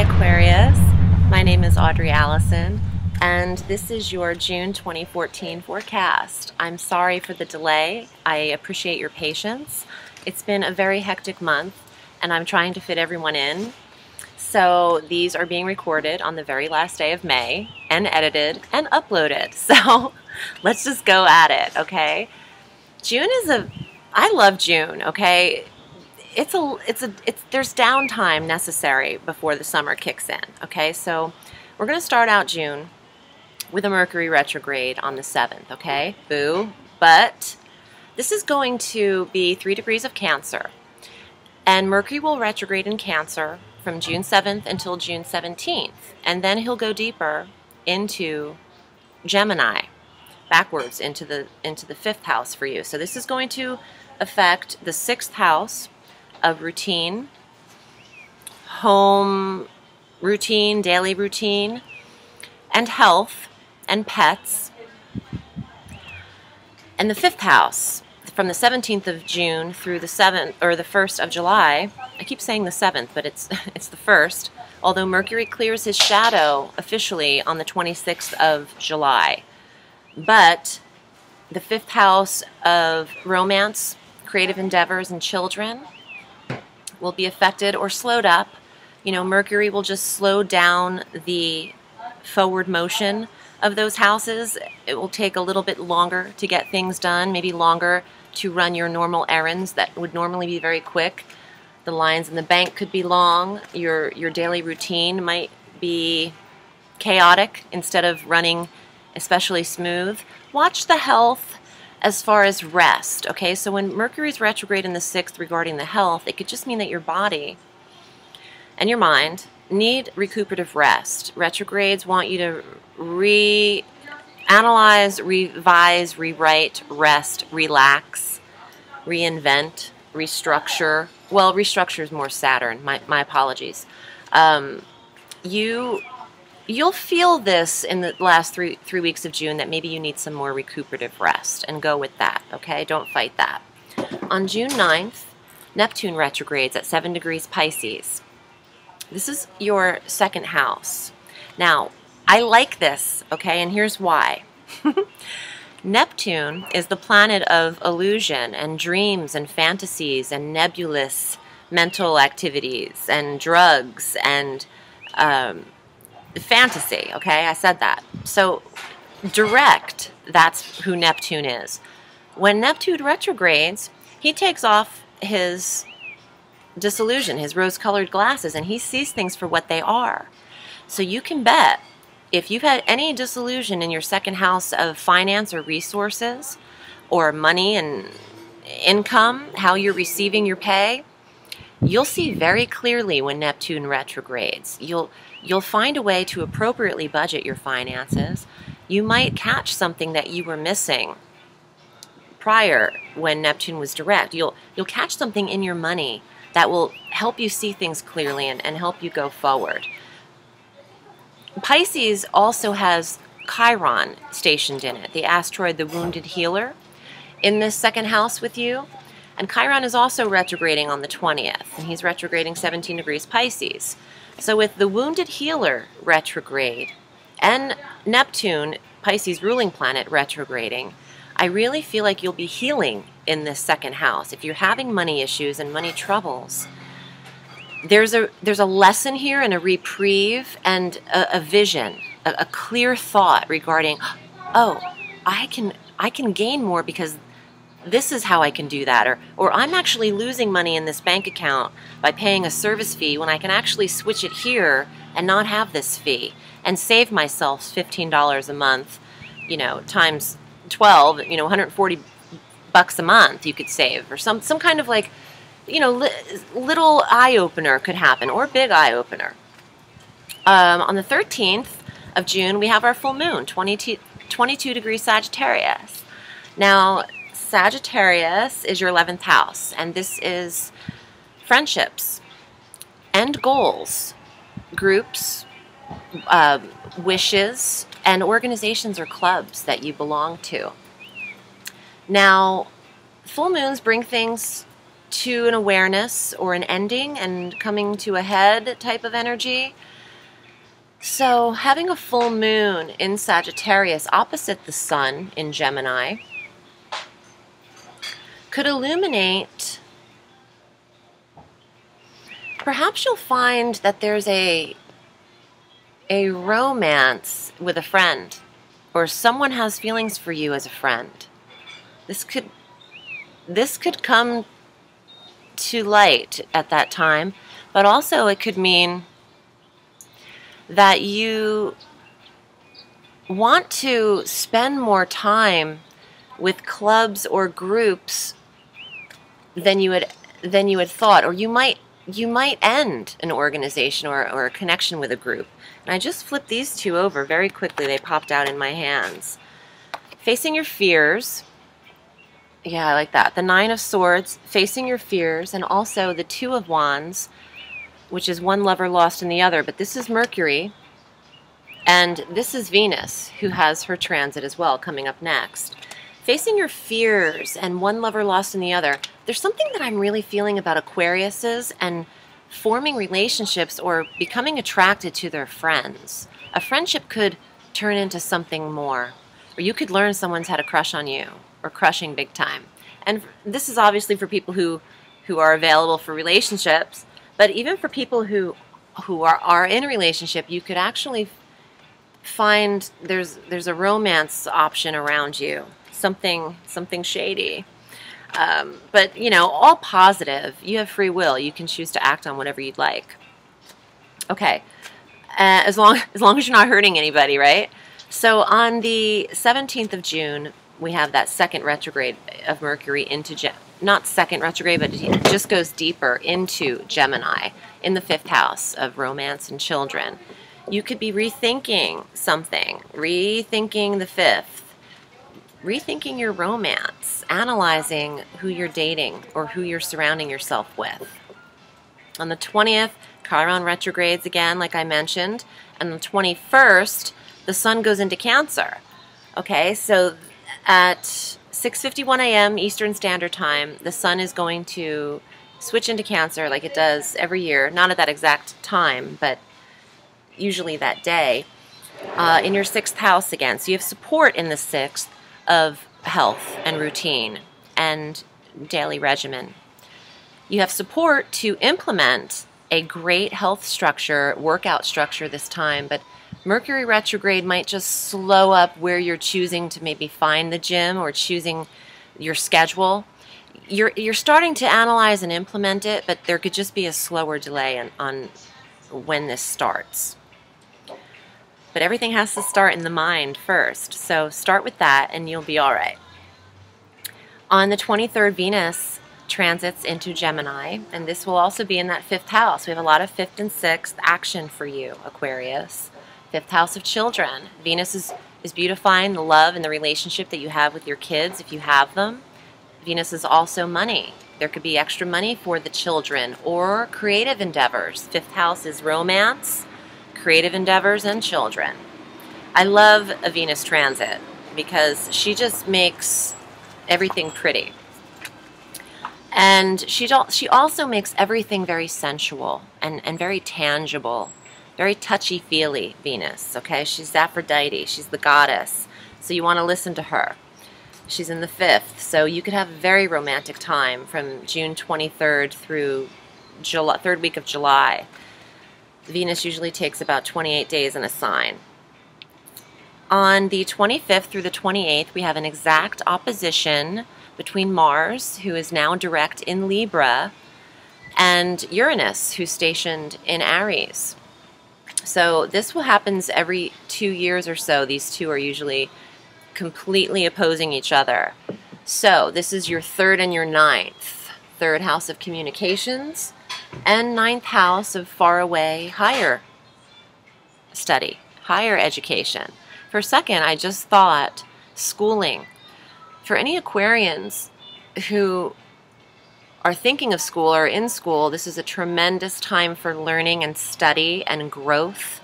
Aquarius. My name is Audrey Alison, and this is your June 2014 forecast. I'm sorry for the delay. I appreciate your patience. It's been a very hectic month, and I'm trying to fit everyone in. So these are being recorded on the very last day of May, and edited and uploaded. So let's just go at it, okay? I love June, okay? There's downtime necessary before the summer kicks in, okay? So we're going to start out June with a Mercury retrograde on the 7th, okay? Boo. But this is going to be 3 degrees of Cancer. And Mercury will retrograde in Cancer from June 7th until June 17th. And then he'll go deeper into Gemini, backwards into the 5th house for you. So this is going to affect the 6th house of routine, home routine, daily routine, and health and pets. And the 5th house, from the 17th of June through the 7th or the 1st of July. I keep saying the 7th, but it's the 1st. Although Mercury clears his shadow officially on the 26th of July. But the 5th house of romance, creative endeavors, and children will be affected or slowed up. You know, Mercury will just slow down the forward motion of those houses. It will take a little bit longer to get things done, maybe longer to run your normal errands that would normally be very quick. The lines in the bank could be long. Your daily routine might be chaotic instead of running especially smooth. Watch the health as far as rest, okay? So when Mercury's retrograde in the 6th regarding the health, it could just mean that your body and your mind need recuperative rest. Retrogrades want you to reanalyze, revise, rewrite, rest, relax, reinvent, restructure. Well, restructure is more Saturn. My apologies. You'll feel this in the last three weeks of June that maybe you need some more recuperative rest, and go with that, okay? Don't fight that. On June 9th, Neptune retrogrades at 7 degrees Pisces. This is your 2nd house. Now, I like this, okay, and here's why. Neptune is the planet of illusion and dreams and fantasies and nebulous mental activities and drugs and fantasy, okay? I said that. So direct, that's who Neptune is. When Neptune retrogrades, he takes off his disillusion, his rose-colored glasses, and he sees things for what they are. So you can bet if you've had any disillusion in your 2nd house of finance or resources or money and income, how you're receiving your pay, you'll see very clearly when Neptune retrogrades. You'll find a way to appropriately budget your finances. You might catch something that you were missing prior when Neptune was direct. You'll catch something in your money that will help you see things clearly and help you go forward. Pisces also has Chiron stationed in it, the asteroid, the wounded healer, in this 2nd house with you. And Chiron is also retrograding on the 20th, and he's retrograding 17 degrees Pisces. So with the wounded healer retrograde and Neptune, Pisces ruling planet, retrograding, I really feel like you'll be healing in this 2nd house. If you're having money issues and money troubles, there's a lesson here and a reprieve and a vision, a clear thought regarding, oh, I can gain more because this is how I can do that, or I'm actually losing money in this bank account by paying a service fee when I can actually switch it here and not have this fee and save myself $15 a month, you know, times 12, you know, 140 bucks a month you could save, or some kind of, like, you know, little eye-opener could happen, or big eye-opener. On the 13th of June, we have our full moon, 22 degrees Sagittarius. Now, Sagittarius is your 11th house, and this is friendships and goals, groups, wishes, and organizations or clubs that you belong to. Now, full moons bring things to an awareness or an ending and coming to a head type of energy. So having a full moon in Sagittarius opposite the sun in Gemini could illuminate, perhaps you'll find that there's a romance with a friend, or someone has feelings for you as a friend. This could come to light at that time, but also it could mean that you want to spend more time with clubs or groups than you had thought, or you might end an organization or a connection with a group. And I just flipped these two over very quickly. They popped out in my hands. Facing your fears. Yeah, I like that. The Nine of Swords, facing your fears, and also the Two of Wands, which is one lover lost in the other, but this is Mercury, and this is Venus, who has her transit as well coming up next. Facing your fears and one lover lost in the other, there's something that I'm really feeling about Aquariuses and forming relationships or becoming attracted to their friends. A friendship could turn into something more, or you could learn someone's had a crush on you, or crushing big time. And this is obviously for people who are available for relationships, but even for people who are in a relationship, you could actually find there's a romance option around you, something shady. But you know, all positive. You have free will. You can choose to act on whatever you'd like. Okay, as long as you're not hurting anybody, right? So on the 17th of June, we have that second retrograde of Mercury into not second retrograde, but it just goes deeper into Gemini in the 5th house of romance and children. You could be rethinking something, rethinking the 5th, rethinking your romance, analyzing who you're dating or who you're surrounding yourself with. On the 20th, Chiron retrogrades again, like I mentioned, and on the 21st, the sun goes into Cancer. Okay, so at 6:51 a.m. Eastern Standard Time, the sun is going to switch into Cancer like it does every year, not at that exact time, but usually that day, in your 6th house again. So you have support in the 6th of health and routine and daily regimen. You have support to implement a great health structure, workout structure this time, but Mercury retrograde might just slow up where you're choosing to maybe find the gym or choosing your schedule. You're starting to analyze and implement it, but there could just be a slower delay on when this starts. But everything has to start in the mind first. So start with that and you'll be all right. On the 23rd, Venus transits into Gemini, and this will also be in that 5th house. We have a lot of 5th and 6th action for you, Aquarius. 5th house of children. Venus is beautifying the love and the relationship that you have with your kids, if you have them. Venus is also money. There could be extra money for the children or creative endeavors. 5th house is romance, creative endeavors, and children. I love a Venus transit because she just makes everything pretty. And she also makes everything very sensual and very tangible, very touchy-feely, Venus, okay? She's Aphrodite, she's the goddess, so you want to listen to her. She's in the 5th, so you could have a very romantic time from June 23rd through July, 3rd week of July. Venus usually takes about 28 days in a sign. On the 25th through the 28th, we have an exact opposition between Mars, who is now direct in Libra, and Uranus, who's stationed in Aries. So this will happen every 2 years or so. These two are usually completely opposing each other. So this is your 3rd and your 9th. 3rd house of communications and 9th house of far away higher study, higher education. For a second, I just thought schooling. For any Aquarians who are thinking of school or in school, this is a tremendous time for learning and study and growth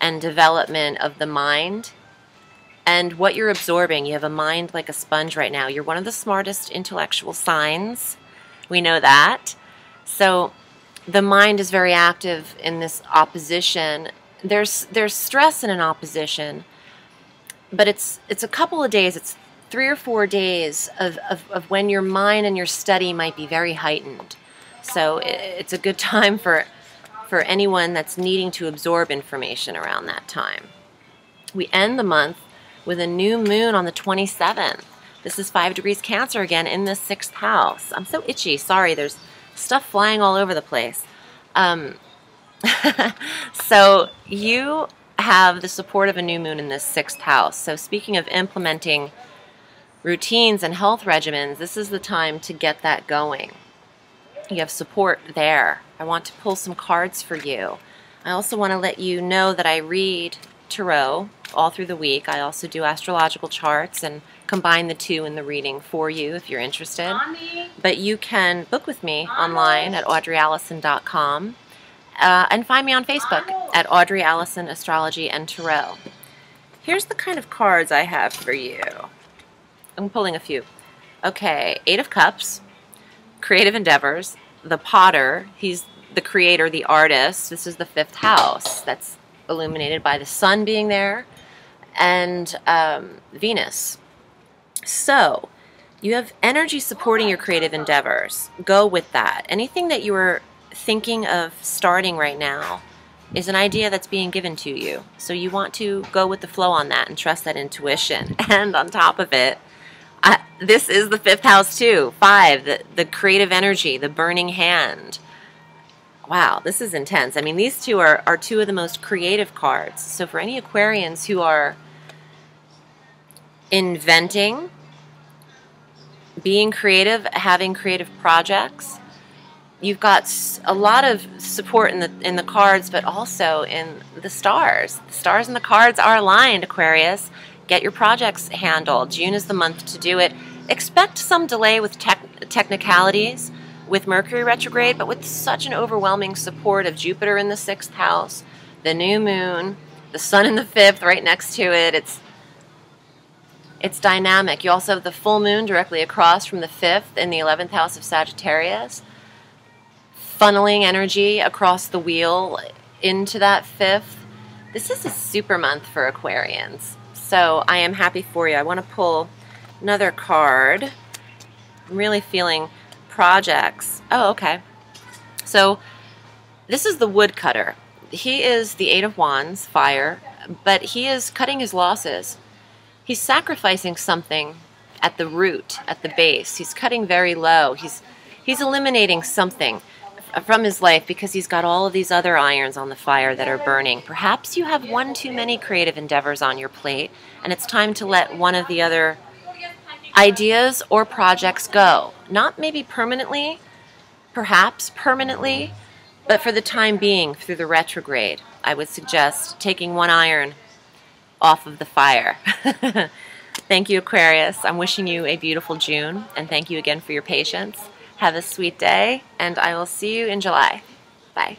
and development of the mind and what you're absorbing. You have a mind like a sponge right now. You're one of the smartest intellectual signs, We know that. So the mind is very active in this opposition. There's stress in an opposition, but it's a couple of days. It's 3 or 4 days of when your mind and your study might be very heightened. So it's a good time for anyone that's needing to absorb information around that time. We end the month with a new moon on the 27th. This is 5 degrees Cancer again in the 6th house. I'm so itchy. Sorry, there's stuff flying all over the place. So you have the support of a new moon in this 6th house. So speaking of implementing routines and health regimens, this is the time to get that going. You have support there. I want to pull some cards for you. I also want to let you know that I read tarot all through the week. I also do astrological charts and combine the two in the reading for you if you're interested. Mommy. But you can book with me online at audreyallison.com and find me on Facebook at Audrey Allison Astrology and Tarot. Here's the kind of cards I have for you. I'm pulling a few. Okay, 8 of Cups, creative endeavors, the potter, he's the creator, the artist. This is the 5th house. That's illuminated by the sun being there, and Venus. So you have energy supporting your creative endeavors. Go with that. Anything that you are thinking of starting right now is an idea that's being given to you. So you want to go with the flow on that and trust that intuition. And on top of it, this is the 5th house too. 5, the creative energy, the burning hand. Wow, this is intense. I mean, these two are 2 of the most creative cards. So for any Aquarians who are inventing, being creative, having creative projects, you've got a lot of support in the cards, but also in the stars. The stars and the cards are aligned, Aquarius. Get your projects handled. June is the month to do it. Expect some delay with technicalities with Mercury retrograde, but with such an overwhelming support of Jupiter in the 6th house, the new moon, the sun in the 5th right next to it. It's dynamic. You also have the full moon directly across from the 5th in the 11th house of Sagittarius, funneling energy across the wheel into that 5th. This is a super month for Aquarians. So I am happy for you. I want to pull another card. I'm really feeling projects. Oh, okay. So this is the woodcutter. He is the 8 of Wands, fire, but he is cutting his losses. He's sacrificing something at the root, at the base. He's cutting very low. He's eliminating something from his life because he's got all of these other irons on the fire that are burning. Perhaps you have one too many creative endeavors on your plate, and it's time to let one of the other ideas or projects go. Not maybe permanently, perhaps permanently, but for the time being through the retrograde, I would suggest taking one iron off of the fire. Thank you, Aquarius. I'm wishing you a beautiful June, and thank you again for your patience. Have a sweet day, and I will see you in July. Bye.